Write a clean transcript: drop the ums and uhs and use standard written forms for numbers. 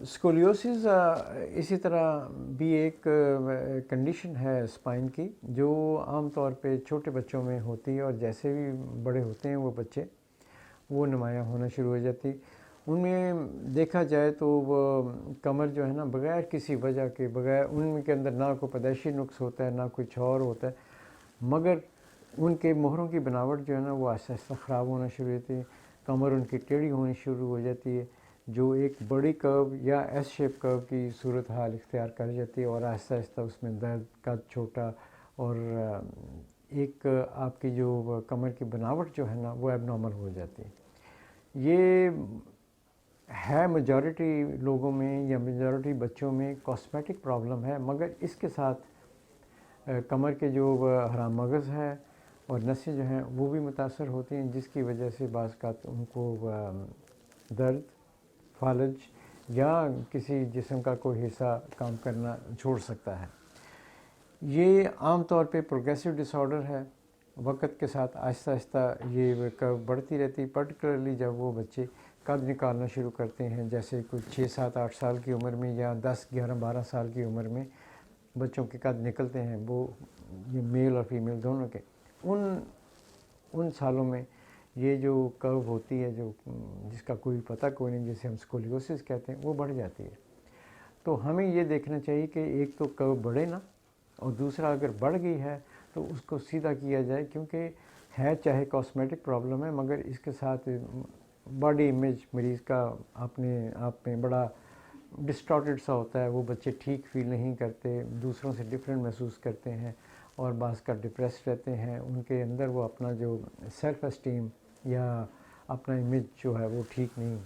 Scoliosis इसी तरह भी एक कंडीशन है स्पाइन की, जो आम तौर पे छोटे बच्चों में होती है और जैसे भी बड़े होते हैं वो बच्चे, वो नुमायाँ होना शुरू हो जाती। उनमें देखा जाए तो वो कमर जो है ना, बग़ैर किसी वजह के, बग़ैर उनके अंदर ना कोई पैदाइशी नुक्स होता है ना कुछ और होता है, मगर उनके मोहरों की बनावट जो है ना वो आहिस्ता आहिस्ता ख़राब होना शुरू हो जाती है। कमर उनकी टेढ़ी होनी शुरू हो जाती है, जो एक बड़ी कर्व या एस शेप कर्व की सूरत हाल इख्तियार कर जाती है, और आहिस्ता आहिस्ता उसमें दर्द, कद छोटा, और एक आपकी जो कमर की बनावट जो है ना वो एबनॉर्मल हो जाती है। ये है मेजॉरिटी लोगों में या मेजॉरिटी बच्चों में कॉस्मेटिक प्रॉब्लम है, मगर इसके साथ कमर के जो हराम मगज़ है और नसें जो हैं वो भी मुतासर होती हैं, जिसकी वजह से बाज़ अवक़ात उनको दर्द, फालज या किसी जिस्म का कोई हिस्सा काम करना छोड़ सकता है। ये आम तौर पे प्रोग्रेसिव डिसऑर्डर है, वक़्त के साथ आहिस्ता आहिस्ता ये कर्व बढ़ती रहती है, पर्टिकुलरली जब वो बच्चे कद निकालना शुरू करते हैं, जैसे कुछ 6, 7, 8 साल की उम्र में या 10, 11, 12 साल की उम्र में बच्चों के कद निकलते हैं, वो ये मेल और फीमेल दोनों के, उन सालों में ये जो कर्व होती है, जो जिसका कोई पता कोई नहीं, जिसे हम स्कोलियोसिस कहते हैं, वो बढ़ जाती है। तो हमें ये देखना चाहिए कि एक तो कर्व बढ़े ना, और दूसरा अगर बढ़ गई है तो उसको सीधा किया जाए, क्योंकि है चाहे कॉस्मेटिक प्रॉब्लम है, मगर इसके साथ बॉडी इमेज मरीज़ का अपने आप में बड़ा डिस्टॉर्टेड सा होता है। वो बच्चे ठीक फील नहीं करते, दूसरों से डिफरेंट महसूस करते हैं और बाज़ का डिप्रेस रहते हैं। उनके अंदर वो अपना जो सेल्फ़ एस्टीम या अपना इमेज जो है वो ठीक नहीं